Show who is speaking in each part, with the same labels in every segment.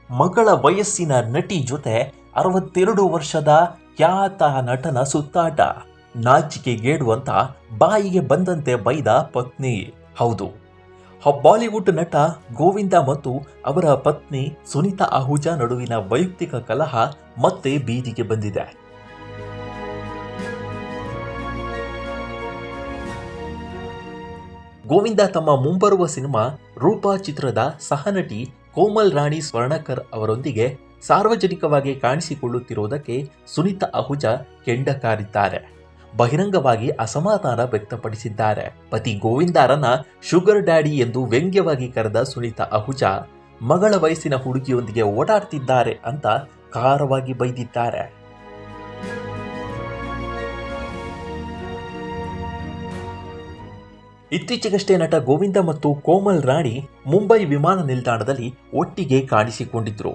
Speaker 1: ಮಗಳ ವಯಸ್ಸಿನ ನಟಿ ಜೊತೆ 62 ವರ್ಷದ ಖ್ಯಾತ ನಟನ ಸುತ್ತಾಟ. ನಾಚಿಕೆಗೇಡುವಂತ ಬಾಯಿಗೆ ಬಂದಂತೆ ಬೈದ ಪತ್ನಿ. ಹೌದು, ಬಾಲಿವುಡ್ ನಟ ಗೋವಿಂದ ಮತ್ತು ಅವರ ಪತ್ನಿ ಸುನೀತಾ ಅಹುಜಾ ನಡುವಿನ ವೈಯಕ್ತಿಕ ಕಲಹ ಮತ್ತೆ ಬೀದಿಗೆ ಬಂದಿದೆ. ಗೋವಿಂದ ತಮ್ಮ ಮುಂಬರುವ ಸಿನಿಮಾ ರೂಪಾ ಚಿತ್ರದ ಸಹನಟಿ ಕೋಮಲ್ ರಾಣಿ ಸ್ವರ್ಣಕರ್ ಅವರೊಂದಿಗೆ ಸಾರ್ವಜನಿಕವಾಗಿ ಕಾಣಿಸಿಕೊಳ್ಳುತ್ತಿರುವುದಕ್ಕೆ ಸುನೀತಾ ಅಹುಜಾ ಕೆಂಡ ಕಾರಿದ್ದಾರೆ. ಬಹಿರಂಗವಾಗಿ ಅಸಮಾಧಾನ ವ್ಯಕ್ತಪಡಿಸಿದ್ದಾರೆ. ಪತಿ ಗೋವಿಂದರನ್ನ ಶುಗರ್ ಡ್ಯಾಡಿ ಎಂದು ವ್ಯಂಗ್ಯವಾಗಿ ಕರೆದ ಸುನೀತಾ ಅಹುಜಾ ಮಗಳ ವಯಸ್ಸಿನ ಹುಡುಗಿಯೊಂದಿಗೆ ಓಡಾಡ್ತಿದ್ದಾರೆ ಅಂತ ಖಾರವಾಗಿ ಬೈದಿದ್ದಾರೆ. ಇತ್ತೀಚೆಗಷ್ಟೇ ನಟ ಗೋವಿಂದ ಮತ್ತು ಕೋಮಲ್ ರಾಣಿ ಮುಂಬೈ ವಿಮಾನ ನಿಲ್ದಾಣದಲ್ಲಿ ಒಟ್ಟಿಗೆ ಕಾಣಿಸಿಕೊಂಡಿದ್ರು.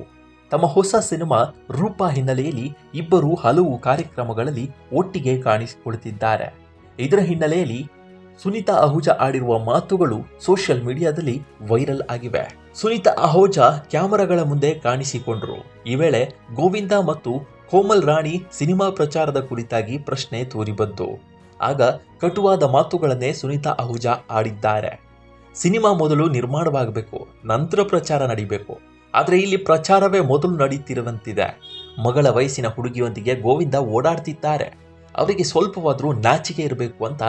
Speaker 1: ತಮ್ಮ ಹೊಸ ಸಿನಿಮಾ ರೂಪಾ ಹಿನ್ನೆಲೆಯಲ್ಲಿ ಇಬ್ಬರು ಹಲವು ಕಾರ್ಯಕ್ರಮಗಳಲ್ಲಿ ಒಟ್ಟಿಗೆ ಕಾಣಿಸಿಕೊಳ್ಳುತ್ತಿದ್ದಾರೆ. ಇದರ ಹಿನ್ನೆಲೆಯಲ್ಲಿ ಸುನೀತಾ ಅಹುಜಾ ಆಡಿರುವ ಮಾತುಗಳು ಸೋಷಿಯಲ್ ಮೀಡಿಯಾದಲ್ಲಿ ವೈರಲ್ ಆಗಿವೆ. ಸುನೀತಾ ಅಹುಜಾ ಕ್ಯಾಮೆರಾಗಳ ಮುಂದೆ ಕಾಣಿಸಿಕೊಂಡರು. ಈ ವೇಳೆ ಗೋವಿಂದ ಮತ್ತು ಕೋಮಲ್ ರಾಣಿ ಸಿನಿಮಾ ಪ್ರಚಾರದ ಕುರಿತಾಗಿ ಪ್ರಶ್ನೆ ತೋರಿಬಂತು. ಆಗ ಕಟುವಾದ ಮಾತುಗಳನ್ನೇ ಸುನೀತಾ ಅಹುಜಾ ಆಡಿದ್ದಾರೆ. ಸಿನಿಮಾ ಮೊದಲು ನಿರ್ಮಾಣವಾಗಬೇಕು, ನಂತರ ಪ್ರಚಾರ ನಡೀಬೇಕು. ಆದರೆ ಇಲ್ಲಿ ಪ್ರಚಾರವೇ ಮೊದಲು ನಡೀತಿರುವಂತಿದೆ. ಮಗಳ ವಯಸ್ಸಿನ ಹುಡುಗಿಯೊಂದಿಗೆ ಗೋವಿಂದ ಓಡಾಡ್ತಿದ್ದಾರೆ. ಅವರಿಗೆ ಸ್ವಲ್ಪವಾದರೂ ನಾಚಿಕೆ ಇರಬೇಕು ಅಂತ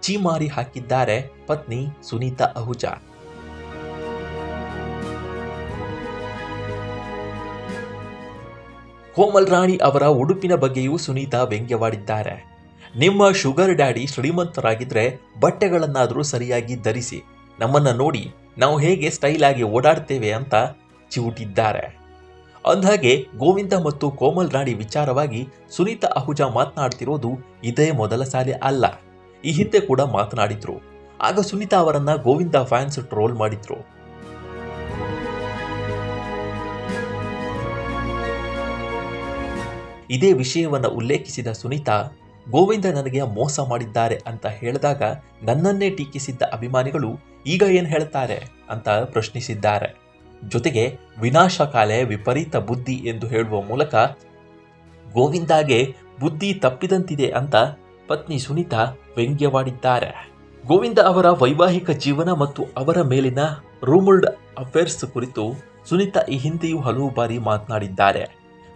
Speaker 1: ಚೀಮಾರಿ ಹಾಕಿದ್ದಾರೆ ಪತ್ನಿ ಸುನೀತಾ ಅಹುಜಾ. ಕೋಮಲ್ ರಾಣಿ ಅವರ ಉಡುಪಿನ ಬಗ್ಗೆಯೂ ಸುನೀತಾ ವ್ಯಂಗ್ಯವಾಡಿದ್ದಾರೆ. ನಿಮ್ಮ ಶುಗರ್ ಡ್ಯಾಡಿ ಶ್ರೀಮಂತರಾಗಿದ್ರೆ ಬಟ್ಟೆಗಳನ್ನಾದರೂ ಸರಿಯಾಗಿ ಧರಿಸಿ, ನಮ್ಮನ್ನ ನೋಡಿ ನಾವು ಹೇಗೆ ಸ್ಟೈಲ್ ಆಗಿ ಓಡಾಡ್ತೇವೆ ಅಂತ ಚಿವುಟಿದ್ದಾರೆ. ಅಂದಹಾಗೆ ಗೋವಿಂದ ಮತ್ತು ಕೋಮಲ್ ರಾಣಿ ವಿಚಾರವಾಗಿ ಸುನೀತಾ ಅಹುಜಾ ಮಾತನಾಡ್ತಿರೋದು ಇದೇ ಮೊದಲ ಸಾರಿ ಅಲ್ಲ. ಈ ಹಿಂದೆ ಕೂಡ ಮಾತನಾಡಿದ್ರು. ಆಗ ಸುನೀತಾ ಅವರನ್ನ ಗೋವಿಂದ ಫ್ಯಾನ್ಸ್ ಟ್ರೋಲ್ ಮಾಡಿದ್ರು. ಇದೇ ವಿಷಯವನ್ನ ಉಲ್ಲೇಖಿಸಿದ ಸುನೀತಾ, ಗೋವಿಂದ ನನಗೆ ಮೋಸ ಮಾಡಿದ್ದಾರೆ ಅಂತ ಹೇಳಿದಾಗ ನನ್ನನ್ನೇ ಟೀಕಿಸಿದ್ದ ಅಭಿಮಾನಿಗಳು ಈಗ ಏನ್ ಹೇಳ್ತಾರೆ ಅಂತ ಪ್ರಶ್ನಿಸಿದ್ದಾರೆ. ಜೊತೆಗೆ ವಿನಾಶಕಾಲೆ ವಿಪರೀತ ಬುದ್ಧಿ ಎಂದು ಹೇಳುವ ಮೂಲಕ ಗೋವಿಂದಾಗೆ ಬುದ್ಧಿ ತಪ್ಪಿದಂತಿದೆ ಅಂತ ಪತ್ನಿ ಸುನೀತಾ ವ್ಯಂಗ್ಯವಾಡಿದ್ದಾರೆ. ಗೋವಿಂದ ಅವರ ವೈವಾಹಿಕ ಜೀವನ ಮತ್ತು ಅವರ ಮೇಲಿನ ರೂಮರ್ಡ್ ಅಫೇರ್ಸ್ ಕುರಿತು ಸುನೀತಾ ಈ ಹಿಂದೆಯೂ ಹಲವು ಬಾರಿ ಮಾತನಾಡಿದ್ದಾರೆ.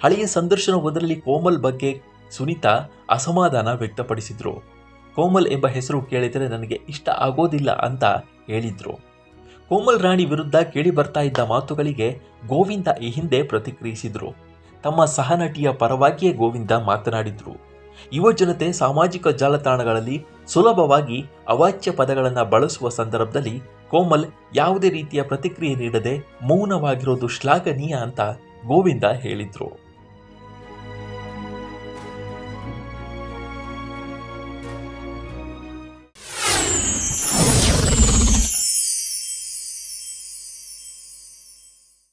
Speaker 1: ಹಳೆಯ ಸಂದರ್ಶನವೊಂದರಲ್ಲಿ ಕೋಮಲ್ ಬಗ್ಗೆ ಸುನೀತಾ ಅಸಮಾಧಾನ ವ್ಯಕ್ತಪಡಿಸಿದ್ರು. ಕೋಮಲ್ ಎಂಬ ಹೆಸರು ಕೇಳಿದರೆ ನನಗೆ ಇಷ್ಟ ಆಗೋದಿಲ್ಲ ಅಂತ ಹೇಳಿದ್ರು. ಕೋಮಲ್ ರಾಣಿ ವಿರುದ್ಧ ಕೇಳಿ ಬರ್ತಾ ಇದ್ದ ಮಾತುಗಳಿಗೆ ಗೋವಿಂದ ಈ ಹಿಂದೆ ಪ್ರತಿಕ್ರಿಯಿಸಿದ್ರು. ತಮ್ಮ ಸಹನಟಿಯ ಪರವಾಗಿಯೇ ಗೋವಿಂದ ಮಾತನಾಡಿದ್ರು. ಯುವ ಜನತೆ ಸಾಮಾಜಿಕ ಜಾಲತಾಣಗಳಲ್ಲಿ ಸುಲಭವಾಗಿ ಅವಾಚ್ಯ ಪದಗಳನ್ನು ಬಳಸುವ ಸಂದರ್ಭದಲ್ಲಿ ಕೋಮಲ್ ಯಾವುದೇ ರೀತಿಯ ಪ್ರತಿಕ್ರಿಯೆ ನೀಡದೆ ಮೌನವಾಗಿರೋದು ಶ್ಲಾಘನೀಯ ಅಂತ ಗೋವಿಂದ ಹೇಳಿದ್ರು.